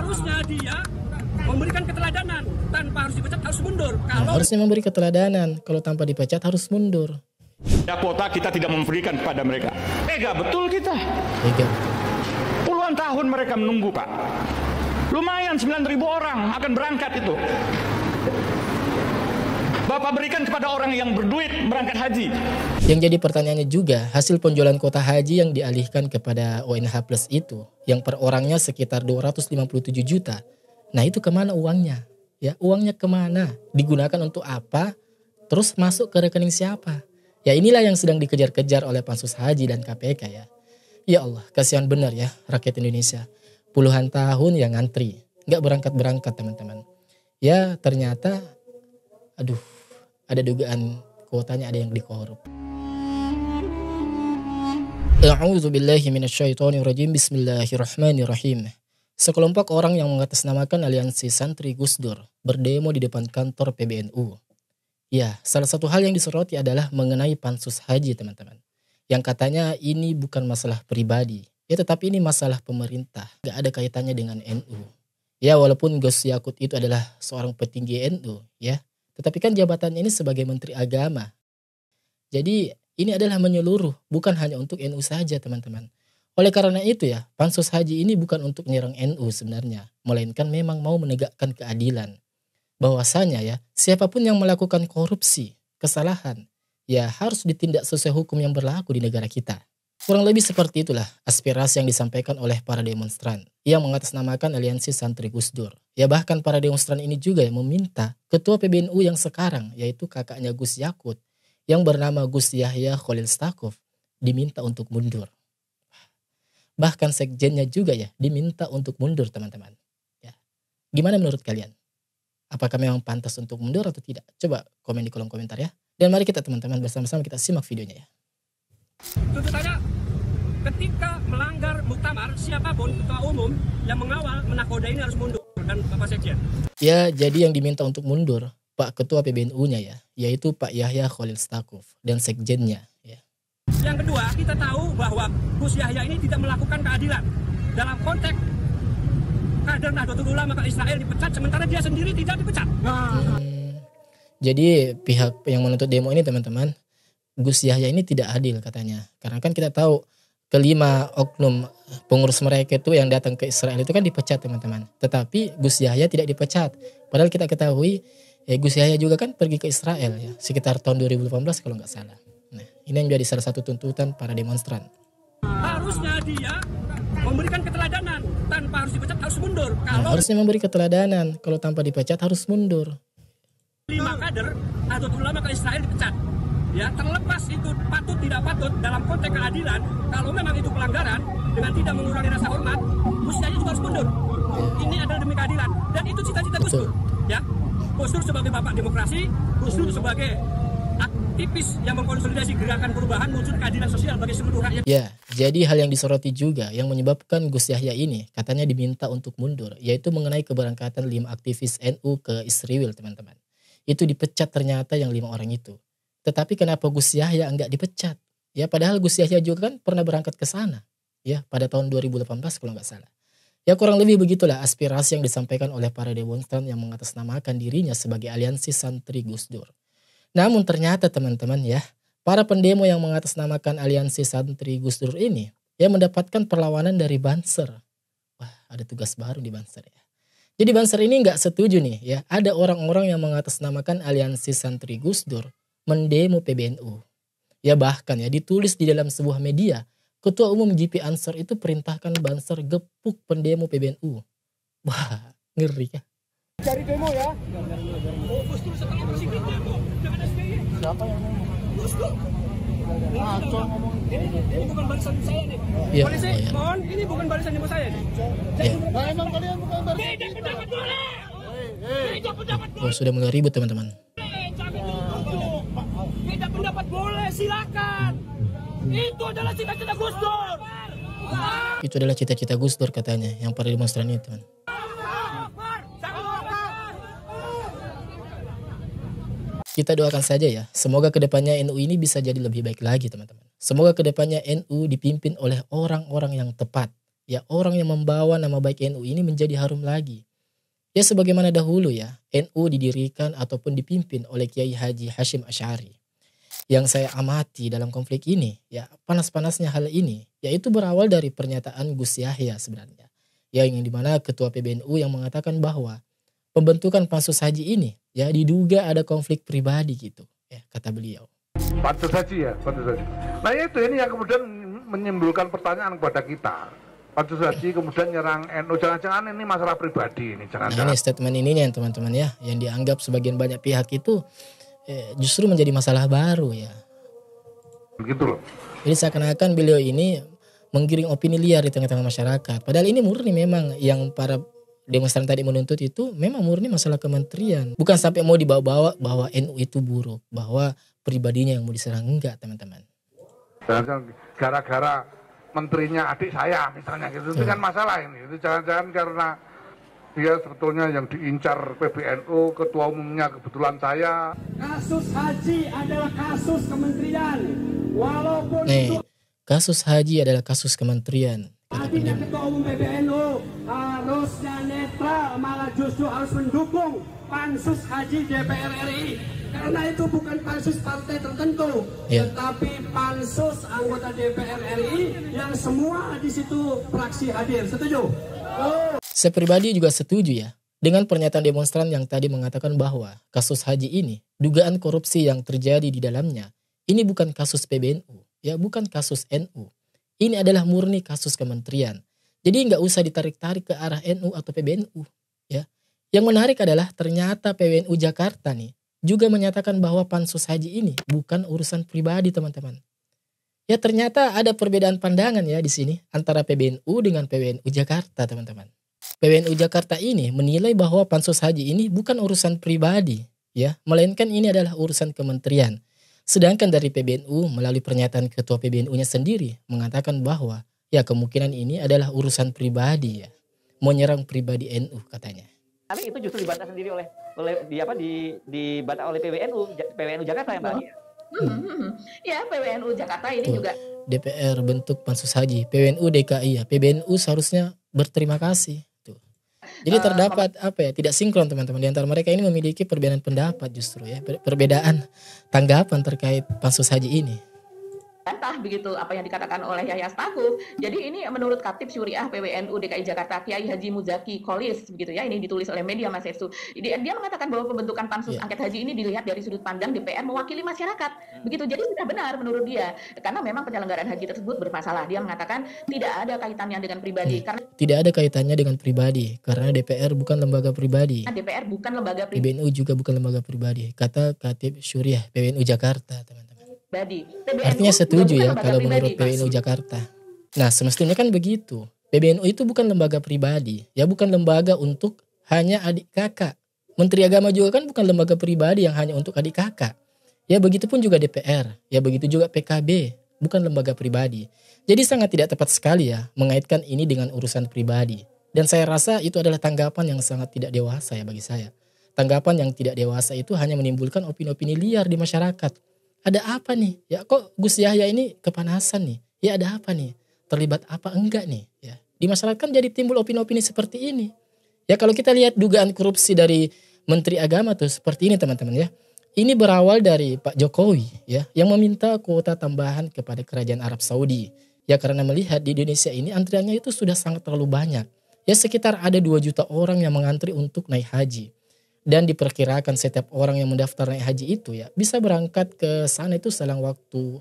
Harusnya dia memberikan keteladanan, tanpa harus dipecat harus mundur. Harusnya memberi keteladanan, kalau tanpa dipecat harus mundur. Ya, kuota kita tidak memberikan kepada mereka. Tega betul kita. Tega. Puluhan tahun mereka menunggu, Pak. Lumayan 9.000 orang akan berangkat itu. Bapak berikan kepada orang yang berduit berangkat haji. Yang jadi pertanyaannya juga, hasil penjualan kuota haji yang dialihkan kepada ONH Plus itu, yang per orangnya sekitar 257 juta. Nah itu kemana uangnya? Ya, uangnya kemana? Digunakan untuk apa? Terus masuk ke rekening siapa? Ya inilah yang sedang dikejar-kejar oleh Pansus Haji dan KPK ya. Ya Allah, kasihan benar ya rakyat Indonesia. Puluhan tahun yang ngantri, nggak berangkat-berangkat teman-teman. Ya ternyata, aduh, ada dugaan kuotanya ada yang dikorup. A'udzubillahi minasyaitonirrajim. Bismillahirrahmanirrahim. Sekelompok orang yang mengatasnamakan aliansi santri Gus Dur berdemo di depan kantor PBNU. Ya, salah satu hal yang disoroti adalah mengenai Pansus Haji teman-teman. Yang katanya ini bukan masalah pribadi, ya tetapi ini masalah pemerintah. Gak ada kaitannya dengan NU. Ya walaupun Gus Yakut itu adalah seorang petinggi NU ya. Tetapi kan jabatannya ini sebagai Menteri Agama. Jadi ini adalah menyeluruh, bukan hanya untuk NU saja teman-teman. Oleh karena itu ya, Pansus Haji ini bukan untuk menyerang NU sebenarnya. Melainkan memang mau menegakkan keadilan. Bahwasanya ya, siapapun yang melakukan korupsi, kesalahan, ya harus ditindak sesuai hukum yang berlaku di negara kita. Kurang lebih seperti itulah aspirasi yang disampaikan oleh para demonstran yang mengatasnamakan aliansi santri Gus Dur. Ya bahkan para demonstran ini juga yang meminta ketua PBNU yang sekarang, yaitu kakaknya Gus Yakut, yang bernama Gus Yahya Khalil Stakuf, diminta untuk mundur. Bahkan sekjennya juga ya diminta untuk mundur teman-teman. Ya. Gimana menurut kalian? Apakah memang pantas untuk mundur atau tidak? Coba komen di kolom komentar ya. Dan mari kita teman-teman bersama-sama kita simak videonya ya. Tuntutannya ketika melanggar muktamar, siapapun ketua umum yang mengawal menakoda ini harus mundur dan Bapak Sekjen. Ya, jadi yang diminta untuk mundur Pak Ketua PBNU-nya ya, yaitu Pak Yahya Khalil Stakuf dan sekjennya ya. Yang kedua, kita tahu bahwa Gus Yahya ini tidak melakukan keadilan dalam konteks kader Nahdlatul Ulama ke Israel dipecat sementara dia sendiri tidak dipecat. Jadi pihak yang menuntut demo ini teman-teman, Gus Yahya ini tidak adil katanya. Karena kan kita tahu kelima oknum pengurus mereka itu yang datang ke Israel itu kan dipecat teman-teman. Tetapi Gus Yahya tidak dipecat. Padahal kita ketahui Gus Yahya juga kan pergi ke Israel ya, sekitar tahun 2018 kalau nggak salah. Nah ini yang menjadi salah satu tuntutan para demonstran. Harusnya dia memberikan keteladanan, tanpa harus dipecat harus mundur. Harusnya memberi keteladanan, kalau tanpa dipecat harus mundur. 5 kader atau ulama ke Israel dipecat. Ya, terlepas itu patut tidak patut dalam konteks keadilan, kalau memang itu pelanggaran dengan tidak mengurangi rasa hormat, Gus Yahya juga harus mundur. Ini adalah demi keadilan dan itu cita-cita Gus Dur. Ya, Gus Dur sebagai bapak demokrasi, Gus Dur sebagai aktivis yang mengkonsolidasi gerakan perubahan wujud keadilan sosial bagi seluruh rakyat. Ya, jadi hal yang disoroti juga yang menyebabkan Gus Yahya ini katanya diminta untuk mundur, yaitu mengenai keberangkatan 5 aktivis NU ke Israel teman-teman. Itu dipecat ternyata yang 5 orang itu. Tetapi kenapa Gus Yahya enggak dipecat? Ya padahal Gus Yahya juga kan pernah berangkat ke sana. Ya pada tahun 2018 kalau nggak salah. Ya kurang lebih begitulah aspirasi yang disampaikan oleh para demonstran yang mengatasnamakan dirinya sebagai aliansi santri Gus Dur. Namun ternyata teman-teman ya, para pendemo yang mengatasnamakan aliansi santri Gus Dur ini ya mendapatkan perlawanan dari Banser. Wah ada tugas baru di Banser ya. Jadi Banser ini nggak setuju nih ya, ada orang-orang yang mengatasnamakan aliansi santri Gus Dur mendemo PBNU. Ya bahkan ya ditulis di dalam sebuah media, Ketua Umum GP Ansor itu perintahkan Banser gepuk pendemo PBNU. Wah ngeri ya. Cari demo ya. Gus Dur setelah bersihkan demo dengan SBY. Siapa yang ngomong? Gus Dur. Ini bukan barisan saya nih. Ya, Polisi, ya. mohon ini bukan barisan demo saya nih. Ya. Nah, emang kalian bukan barisan. Beda pendapat boleh. Beda pendapat boleh. Oh, sudah mulai ribut teman-teman. Beda pendapat boleh, silakan. Itu adalah cita-cita Gus Dur. Itu adalah cita-cita Gus Dur katanya yang para demonstran itu teman. Kita doakan saja ya, semoga kedepannya NU ini bisa jadi lebih baik lagi teman-teman. Semoga kedepannya NU dipimpin oleh orang-orang yang tepat, ya orang yang membawa nama baik NU ini menjadi harum lagi. Ya sebagaimana dahulu ya, NU didirikan ataupun dipimpin oleh Kiai Haji Hashim Asy'ari. Yang saya amati dalam konflik ini, ya panas-panasnya hal ini, yaitu berawal dari pernyataan Gus Yahya sebenarnya. Ya yang dimana Ketua PBNU yang mengatakan bahwa pembentukan pansus haji ini, ya diduga ada konflik pribadi gitu, ya kata beliau. Pansus haji ya, pansus haji. Nah itu ini yang kemudian menimbulkan pertanyaan kepada kita. Pansus haji kemudian nyerang NU, jangan-jangan ini masalah pribadi ini, jangan-jangan. Nah, ini statement ininya teman-teman ya, yang dianggap sebagian banyak pihak itu justru menjadi masalah baru ya. Begitu loh. Jadi seakan-akan beliau ini menggiring opini liar di tengah-tengah masyarakat. Padahal ini murni memang yang para demonstran tadi menuntut itu memang murni masalah kementerian. Bukan sampai mau dibawa-bawa bahwa NU itu buruk, bahwa pribadinya yang mau diserang, enggak teman-teman. Jangan gara-gara menterinya adik saya misalnya gitu, itu kan masalah ini. Itu jangan-jangan karena dia sebetulnya yang diincar PBNU, ketua umumnya kebetulan saya. Kasus haji adalah kasus kementerian. Walaupun itu kasus haji adalah kasus kementerian. artinya ketua umum PBNU harusnya netral, malah justru harus mendukung pansus haji DPR RI. Karena itu bukan pansus partai tertentu, tetapi pansus anggota DPR RI yang semua di situ fraksi hadir. Setuju? Saya pribadi juga setuju ya dengan pernyataan demonstran yang tadi mengatakan bahwa kasus haji ini, dugaan korupsi yang terjadi di dalamnya, ini bukan kasus PBNU, ya bukan kasus NU. Ini adalah murni kasus kementerian. Jadi nggak usah ditarik-tarik ke arah NU atau PBNU. Ya. Yang menarik adalah ternyata PBNU Jakarta nih juga menyatakan bahwa pansus haji ini bukan urusan pribadi teman-teman. Ya ternyata ada perbedaan pandangan ya di sini antara PBNU dengan PBNU Jakarta teman-teman. PBNU Jakarta ini menilai bahwa pansus haji ini bukan urusan pribadi, ya, melainkan ini adalah urusan kementerian. Sedangkan dari PBNU melalui pernyataan ketua PBNU-nya sendiri mengatakan bahwa ya kemungkinan ini adalah urusan pribadi ya, mau nyerang pribadi NU katanya. Tapi itu justru dibantah sendiri oleh dibantah oleh PBNU Jakarta ya Mbak. Ya PBNU Jakarta ini juga DPR bentuk pansus haji, PBNU DKI ya, PBNU seharusnya berterima kasih. Jadi terdapat tidak sinkron teman-teman di antara mereka ini memiliki perbedaan pendapat justru ya, perbedaan tanggapan terkait pansus haji ini. bantah begitu apa yang dikatakan oleh Yahya Stakuf. Jadi ini menurut Khatib Syuriah PBNU DKI Jakarta Kiai Haji Muzaki Kholis begitu ya, ini ditulis oleh media Mas Esu. Dia mengatakan bahwa pembentukan pansus angket haji ini dilihat dari sudut pandang DPR mewakili masyarakat. Begitu. Jadi sudah benar menurut dia karena memang penyelenggaraan haji tersebut bermasalah. Dia mengatakan tidak ada kaitannya dengan pribadi karena tidak ada kaitannya dengan pribadi karena DPR bukan lembaga pribadi. DPR bukan lembaga pribadi. PBNU juga bukan lembaga pribadi. Kata Khatib Syuriah PBNU Jakarta, teman-teman. Artinya setuju ya kalau menurut PBNU Jakarta. Nah semestinya kan begitu. PBNU itu bukan lembaga pribadi. Ya bukan lembaga untuk hanya adik kakak. Menteri Agama juga kan bukan lembaga pribadi yang hanya untuk adik kakak. Ya begitu pun juga DPR. Ya begitu juga PKB. Bukan lembaga pribadi. Jadi sangat tidak tepat sekali ya mengaitkan ini dengan urusan pribadi. Dan saya rasa itu adalah tanggapan yang sangat tidak dewasa ya bagi saya. Tanggapan yang tidak dewasa itu hanya menimbulkan opini-opini liar di masyarakat. Ada apa nih? Ya kok Gus Yahya ini kepanasan nih? Ya ada apa nih? Terlibat apa enggak nih? Ya di masyarakat kan jadi timbul opini-opini seperti ini. Ya kalau kita lihat dugaan korupsi dari Menteri Agama tuh seperti ini teman-teman ya. Ini berawal dari Pak Jokowi ya yang meminta kuota tambahan kepada Kerajaan Arab Saudi. Ya karena melihat di Indonesia ini antriannya itu sudah sangat terlalu banyak. Ya sekitar ada 2 juta orang yang mengantri untuk naik haji. Dan diperkirakan setiap orang yang mendaftar naik haji itu ya bisa berangkat ke sana itu selama 40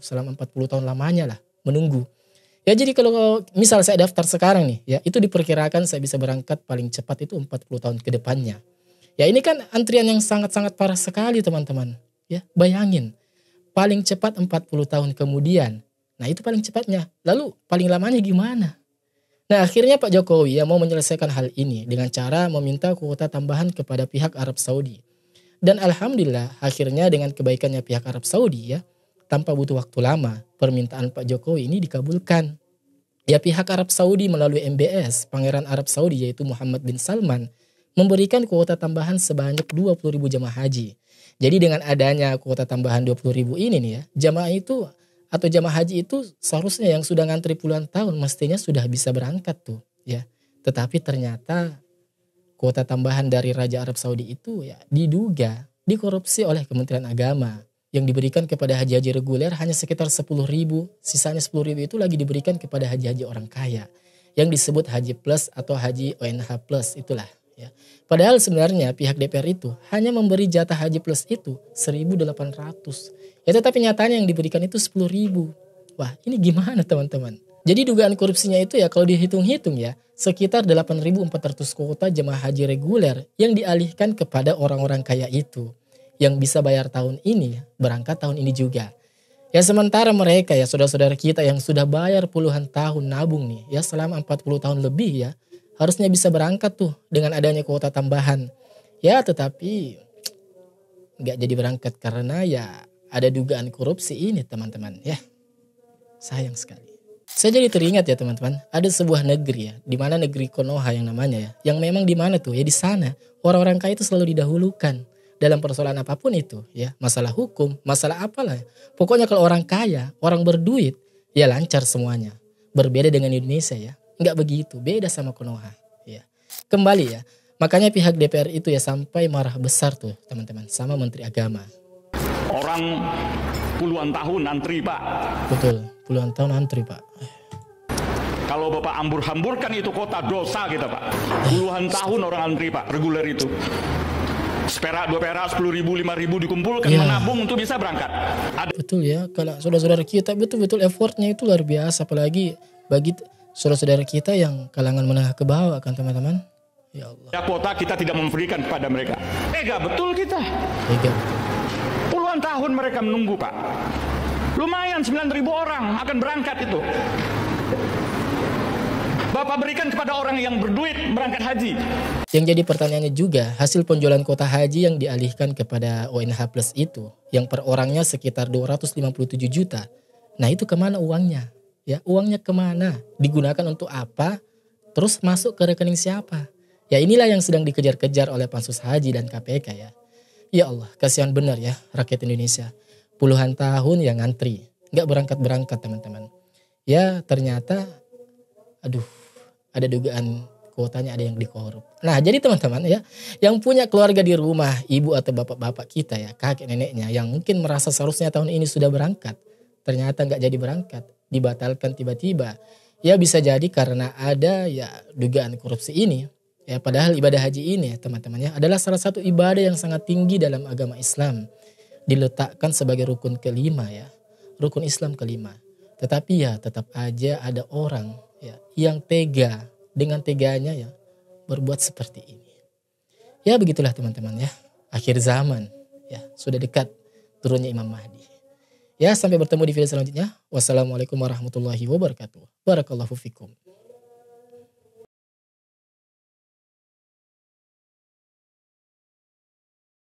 tahun lamanya lah menunggu. Ya jadi kalau misal saya daftar sekarang nih ya itu diperkirakan saya bisa berangkat paling cepat itu 40 tahun ke depannya. Ya ini kan antrian yang sangat-sangat parah sekali teman-teman. Ya bayangin paling cepat 40 tahun kemudian. Nah itu paling cepatnya. Lalu paling lamanya gimana? Nah akhirnya Pak Jokowi ya mau menyelesaikan hal ini dengan cara meminta kuota tambahan kepada pihak Arab Saudi. Dan alhamdulillah akhirnya dengan kebaikannya pihak Arab Saudi ya tanpa butuh waktu lama permintaan Pak Jokowi ini dikabulkan. Ya pihak Arab Saudi melalui MBS Pangeran Arab Saudi yaitu Muhammad bin Salman memberikan kuota tambahan sebanyak 20.000 jamaah haji. Jadi dengan adanya kuota tambahan 20.000 ini nih ya jamaah itu atau jamaah haji itu seharusnya yang sudah ngantri puluhan tahun mestinya sudah bisa berangkat tuh ya. Tetapi ternyata kuota tambahan dari Raja Arab Saudi itu ya diduga dikorupsi oleh Kementerian Agama. Yang diberikan kepada haji-haji reguler hanya sekitar 10.000, sisanya 10.000 itu lagi diberikan kepada haji-haji orang kaya yang disebut haji plus atau haji ONH plus itulah ya. Padahal sebenarnya pihak DPR itu hanya memberi jatah haji plus itu 1.800. Ya tetapi nyatanya yang diberikan itu 10.000. Wah, ini gimana teman-teman? Jadi dugaan korupsinya itu ya kalau dihitung-hitung ya sekitar 8.400 kuota jemaah haji reguler yang dialihkan kepada orang-orang kaya itu yang bisa bayar tahun ini, berangkat tahun ini juga. Ya sementara mereka ya saudara-saudara kita yang sudah bayar puluhan tahun nabung nih ya selama 40 tahun lebih ya harusnya bisa berangkat tuh dengan adanya kuota tambahan. Ya tetapi nggak jadi berangkat karena ya ada dugaan korupsi ini teman-teman ya. Sayang sekali. Saya jadi teringat ya teman-teman, ada sebuah negeri ya, di mana negeri Konoha yang namanya ya, yang memang di mana tuh ya di sana orang-orang kaya itu selalu didahulukan. Dalam persoalan apapun itu ya, masalah hukum, masalah apalah. Pokoknya kalau orang kaya, orang berduit, ya lancar semuanya. Berbeda dengan Indonesia ya, nggak begitu, beda sama Konoha ya. Kembali ya, makanya pihak DPR itu ya sampai marah besar tuh teman-teman sama Menteri Agama. Orang puluhan tahun antri Pak. Betul, puluhan tahun antri Pak. Kalau Bapak hambur-hamburkan itu kota dosa kita Pak. Puluhan tahun orang antri Pak, reguler itu. Seperak, 2 perak, 10.000, 5.000 dikumpulkan ya, menabung untuk bisa berangkat. Betul ya, kalau saudara-saudara kita betul-betul effortnya itu luar biasa. Apalagi bagi saudara-saudara kita yang kalangan menengah ke bawah kan teman-teman. Ya Allah. Ya kuota kita tidak memberikan kepada mereka. Tega betul kita. Tega betul. Puluhan tahun mereka menunggu Pak. Lumayan 9.000 orang akan berangkat itu. Bapak berikan kepada orang yang berduit berangkat haji. Yang jadi pertanyaannya juga, hasil penjualan kuota haji yang dialihkan kepada ONH Plus itu, yang per orangnya sekitar 257 juta. Nah itu kemana uangnya? Ya uangnya kemana? Digunakan untuk apa? Terus masuk ke rekening siapa? Ya inilah yang sedang dikejar-kejar oleh Pansus Haji dan KPK ya. Ya Allah, kasihan benar ya rakyat Indonesia. Puluhan tahun yang ngantri, nggak berangkat-berangkat teman-teman. Ya ternyata, aduh, ada dugaan kuotanya ada yang dikorup. Nah jadi teman-teman ya, yang punya keluarga di rumah, ibu atau bapak-bapak kita ya, kakek neneknya yang mungkin merasa seharusnya tahun ini sudah berangkat, ternyata nggak jadi berangkat, dibatalkan tiba-tiba. Ya bisa jadi karena ada ya dugaan korupsi ini. Ya padahal ibadah haji ini ya teman-teman ya adalah salah satu ibadah yang sangat tinggi dalam agama Islam. Diletakkan sebagai rukun kelima ya, rukun Islam kelima. Tetapi ya tetap aja ada orang ya yang tega dengan teganya ya berbuat seperti ini. Ya begitulah teman-teman ya. Akhir zaman ya sudah dekat turunnya Imam Mahdi. Ya sampai bertemu di video selanjutnya. Wassalamualaikum warahmatullahi wabarakatuh. Barakallahu fikum.